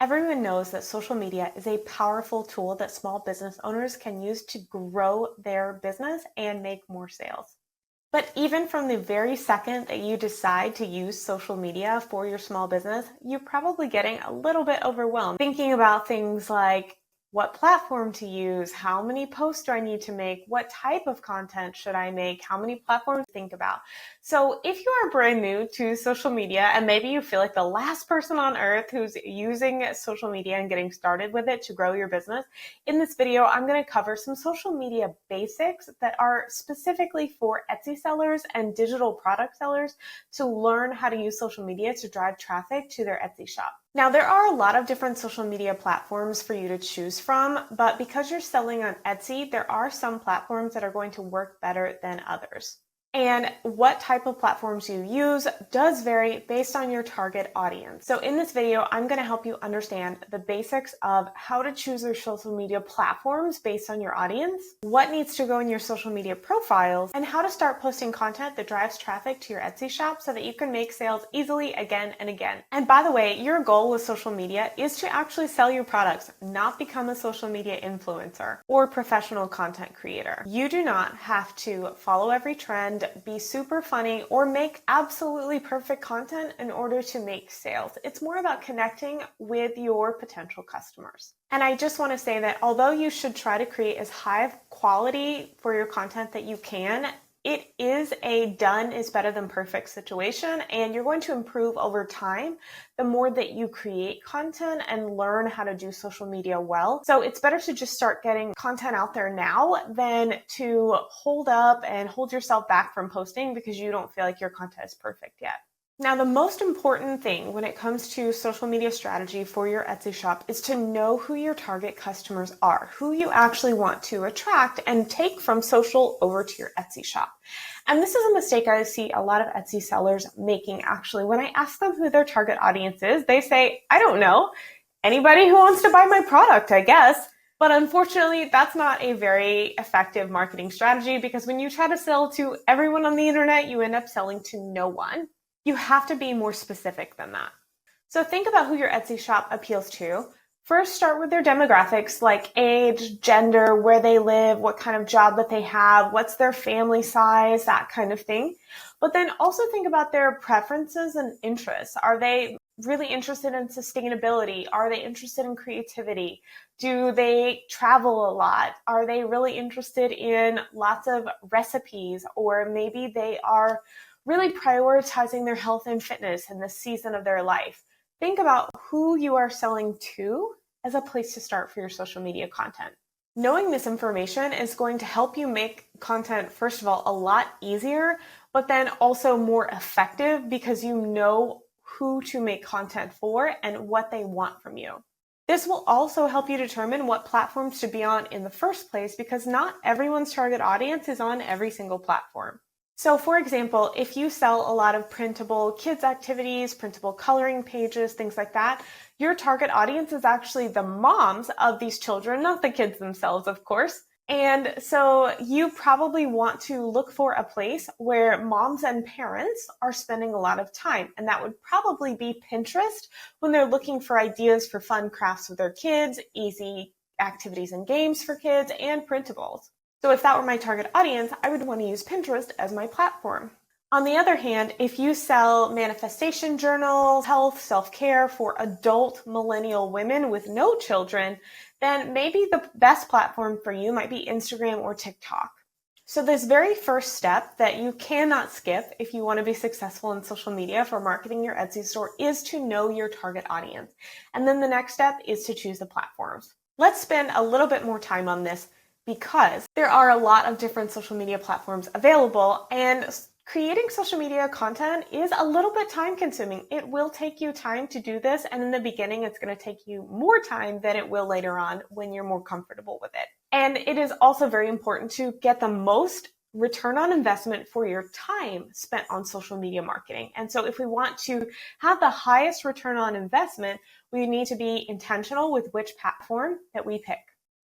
Everyone knows that social media is a powerful tool that small business owners can use to grow their business and make more sales. But even from the very second that you decide to use social media for your small business, you're probably getting a little bit overwhelmed thinking about things like what platform to use, how many posts do I need to make, what type of content should I make, how many platforms to think about. So if you are brand new to social media and maybe you feel like the last person on earth who's using social media and getting started with it to grow your business, in this video, I'm going to cover some social media basics that are specifically for Etsy sellers and digital product sellers to learn how to use social media to drive traffic to their Etsy shop. Now, there are a lot of different social media platforms for you to choose from, but because you're selling on Etsy, there are some platforms that are going to work better than others. And what type of platforms you use does vary based on your target audience. So in this video, I'm going to help you understand the basics of how to choose your social media platforms based on your audience, what needs to go in your social media profiles, and how to start posting content that drives traffic to your Etsy shop so that you can make sales easily again and again. And by the way, your goal with social media is to actually sell your products, not become a social media influencer or professional content creator. You do not have to follow every trend, be super funny, or make absolutely perfect content in order to make sales. It's more about connecting with your potential customers. And I just want to say that although you should try to create as high of quality for your content that you can, it is a done is better than perfect situation, and you're going to improve over time the more that you create content and learn how to do social media well. So it's better to just start getting content out there now than to hold up and hold yourself back from posting because you don't feel like your content is perfect yet. Now, the most important thing when it comes to social media strategy for your Etsy shop is to know who your target customers are, who you actually want to attract and take from social over to your Etsy shop. And this is a mistake I see a lot of Etsy sellers making actually. When I ask them who their target audience is, they say, I don't know, anybody who wants to buy my product, I guess. But unfortunately, that's not a very effective marketing strategy because when you try to sell to everyone on the internet, you end up selling to no one. You have to be more specific than that. So think about who your Etsy shop appeals to. First, start with their demographics like age, gender, where they live, what kind of job that they have, what's their family size, that kind of thing. But then also think about their preferences and interests. Are they really interested in sustainability? Are they interested in creativity? Do they travel a lot? Are they really interested in lots of recipes? Or maybe they are really prioritizing their health and fitness in this season of their life. Think about who you are selling to as a place to start for your social media content. Knowing this information is going to help you make content, first of all, a lot easier, but then also more effective because you know who to make content for and what they want from you. This will also help you determine what platforms to be on in the first place because not everyone's target audience is on every single platform. So for example, if you sell a lot of printable kids activities, printable coloring pages, things like that, your target audience is actually the moms of these children, not the kids themselves, of course. And so you probably want to look for a place where moms and parents are spending a lot of time. And that would probably be Pinterest when they're looking for ideas for fun crafts with their kids, easy activities and games for kids, and printables. So if that were my target audience, I would want to use Pinterest as my platform. On the other hand, if you sell manifestation journals, health, self-care for adult millennial women with no children, then maybe the best platform for you might be Instagram or TikTok. So this very first step that you cannot skip if you want to be successful in social media for marketing your Etsy store is to know your target audience. And then the next step is to choose the platforms. Let's spend a little bit more time on this because there are a lot of different social media platforms available, and creating social media content is a little bit time consuming. It will take you time to do this, and in the beginning it's going to take you more time than it will later on when you're more comfortable with it. And it is also very important to get the most return on investment for your time spent on social media marketing. And so if we want to have the highest return on investment, we need to be intentional with which platform that we pick.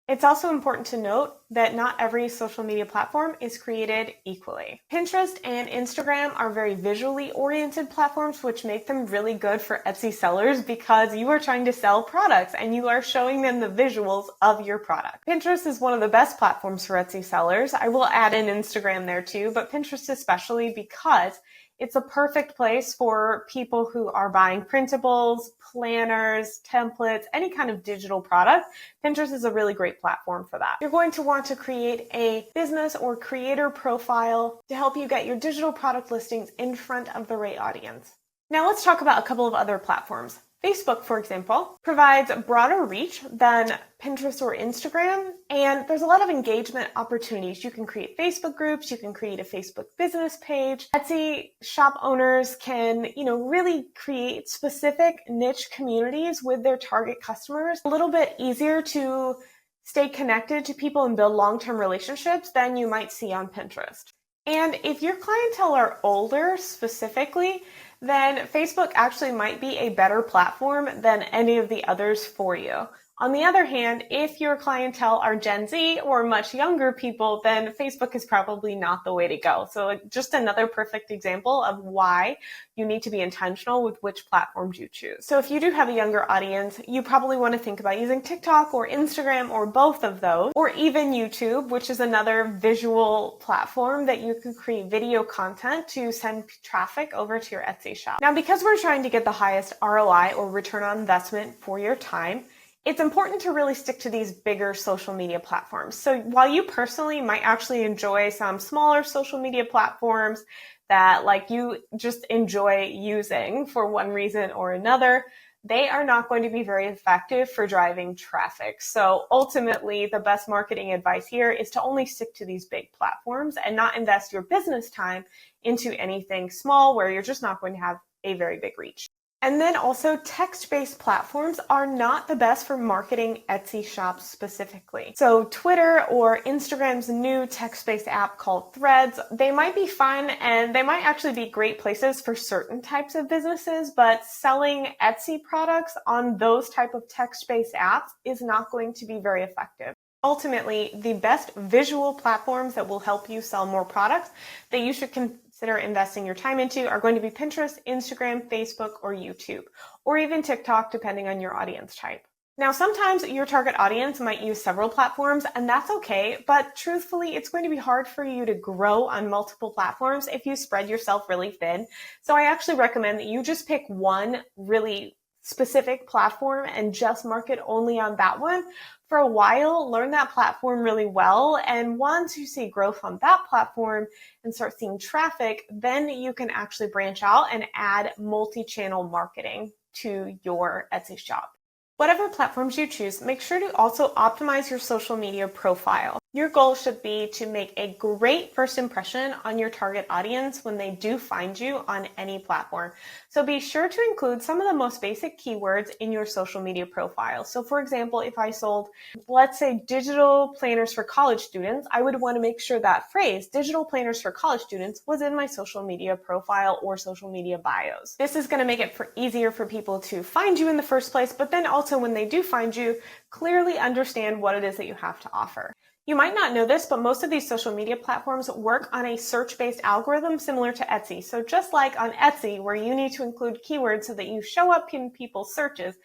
It's also important to note that not every social media platform is created equally. Pinterest and Instagram are very visually oriented platforms, which make them really good for Etsy sellers because you are trying to sell products and you are showing them the visuals of your product. Pinterest is one of the best platforms for Etsy sellers. I will add in Instagram there too, but Pinterest especially because it's a perfect place for people who are buying printables, planners, templates, any kind of digital product. Pinterest is a really great platform for that. You're going to want to create a business or creator profile to help you get your digital product listings in front of the right audience. Now let's talk about a couple of other platforms. Facebook, for example, provides broader reach than Pinterest or Instagram, and there's a lot of engagement opportunities. You can create Facebook groups, you can create a Facebook business page. Etsy shop owners can, really create specific niche communities with their target customers. A little bit easier to stay connected to people and build long-term relationships than you might see on Pinterest. And if your clientele are older specifically, then Facebook actually might be a better platform than any of the others for you. On the other hand, if your clientele are Gen Z or much younger people, then Facebook is probably not the way to go. So just another perfect example of why you need to be intentional with which platforms you choose. So if you do have a younger audience, you probably want to think about using TikTok or Instagram or both of those, or even YouTube, which is another visual platform that you can create video content to send traffic over to your Etsy shop. Now, because we're trying to get the highest ROI or return on investment for your time, it's important to really stick to these bigger social media platforms. So while you personally might actually enjoy some smaller social media platforms that you just enjoy using for one reason or another, they are not going to be very effective for driving traffic. So ultimately, the best marketing advice here is to only stick to these big platforms and not invest your business time into anything small where you're just not going to have a very big reach. And then also text-based platforms are not the best for marketing Etsy shops specifically. So Twitter or Instagram's new text-based app called Threads, they might be fun and they might actually be great places for certain types of businesses, but selling Etsy products on those type of text-based apps is not going to be very effective. Ultimately, the best visual platforms that will help you sell more products that you should consider investing your time into are going to be Pinterest, Instagram, Facebook, or YouTube, or even TikTok, depending on your audience type. Now, sometimes your target audience might use several platforms, and that's okay, but truthfully, it's going to be hard for you to grow on multiple platforms if you spread yourself really thin. So I actually recommend that you just pick one really specific platform and just market only on that one for a while, learn that platform really well. And once you see growth on that platform and start seeing traffic, then you can actually branch out and add multi-channel marketing to your Etsy shop. Whatever platforms you choose, make sure to also optimize your social media profile. Your goal should be to make a great first impression on your target audience when they do find you on any platform. So be sure to include some of the most basic keywords in your social media profile. So for example, if I sold, let's say, digital planners for college students, I would want to make sure that phrase, digital planners for college students, was in my social media profile or social media bios. This is going to make it easier for people to find you in the first place, but then also when they do find you, clearly understand what it is that you have to offer. You might not know this, but most of these social media platforms work on a search-based algorithm similar to Etsy. So just like on Etsy, where you need to include keywords so that you show up in people's searches,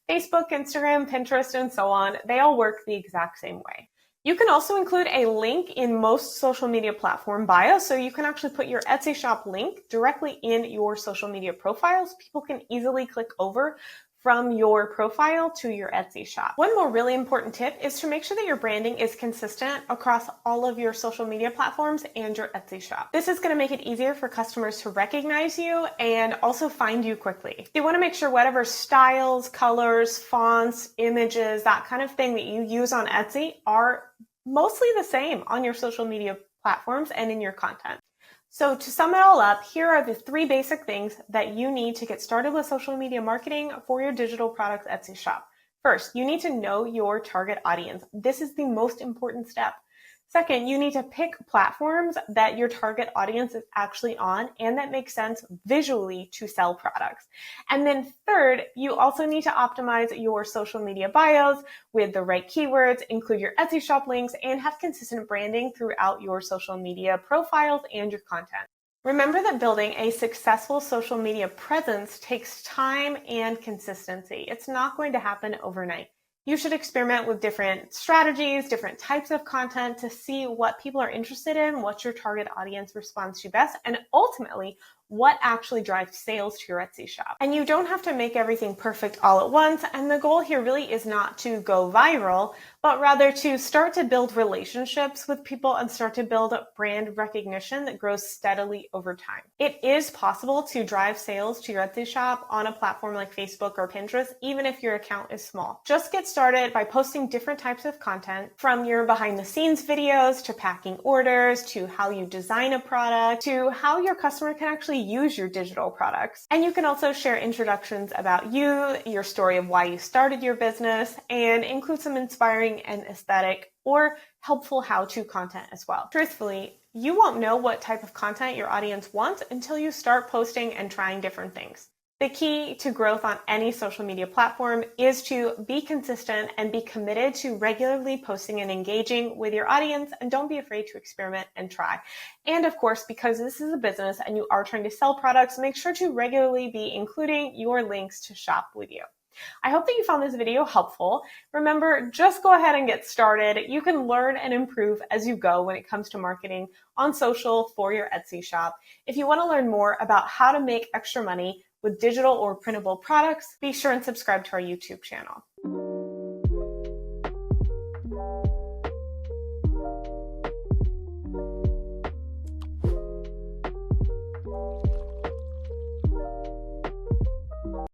Facebook, Instagram, Pinterest, and so on, they all work the exact same way. You can also include a link in most social media platform bios, so you can actually put your Etsy shop link directly in your social media profiles. People can easily click over from your profile to your Etsy shop. One more really important tip is to make sure that your branding is consistent across all of your social media platforms and your Etsy shop. This is going to make it easier for customers to recognize you and also find you quickly. You want to make sure whatever styles, colors, fonts, images, that kind of thing that you use on Etsy are mostly the same on your social media platforms and in your content. So to sum it all up, here are the 3 basic things that you need to get started with social media marketing for your digital products Etsy shop. First, you need to know your target audience. This is the most important step. Second, you need to pick platforms that your target audience is actually on and that make sense visually to sell products. And then third, you also need to optimize your social media bios with the right keywords, include your Etsy shop links, and have consistent branding throughout your social media profiles and your content. Remember that building a successful social media presence takes time and consistency. It's not going to happen overnight. You should experiment with different strategies, different types of content to see what people are interested in, what your target audience responds to best, and ultimately, what actually drives sales to your Etsy shop. And you don't have to make everything perfect all at once. And the goal here really is not to go viral, but rather to start to build relationships with people and start to build brand recognition that grows steadily over time. It is possible to drive sales to your Etsy shop on a platform like Facebook or Pinterest, even if your account is small. Just get started by posting different types of content, from your behind the scenes videos to packing orders to how you design a product to how your customer can actually use your digital products. And you can also share introductions about you, your story of why you started your business, and include some inspiring and aesthetic or helpful how-to content as well. Truthfully, you won't know what type of content your audience wants until you start posting and trying different things. The key to growth on any social media platform is to be consistent and be committed to regularly posting and engaging with your audience, and don't be afraid to experiment and try. And of course, because this is a business and you are trying to sell products, make sure to regularly be including your links to shop with you. I hope that you found this video helpful. Remember, just go ahead and get started. You can learn and improve as you go when it comes to marketing on social for your Etsy shop. If you want to learn more about how to make extra money with digital or printable products, be sure and subscribe to our YouTube channel.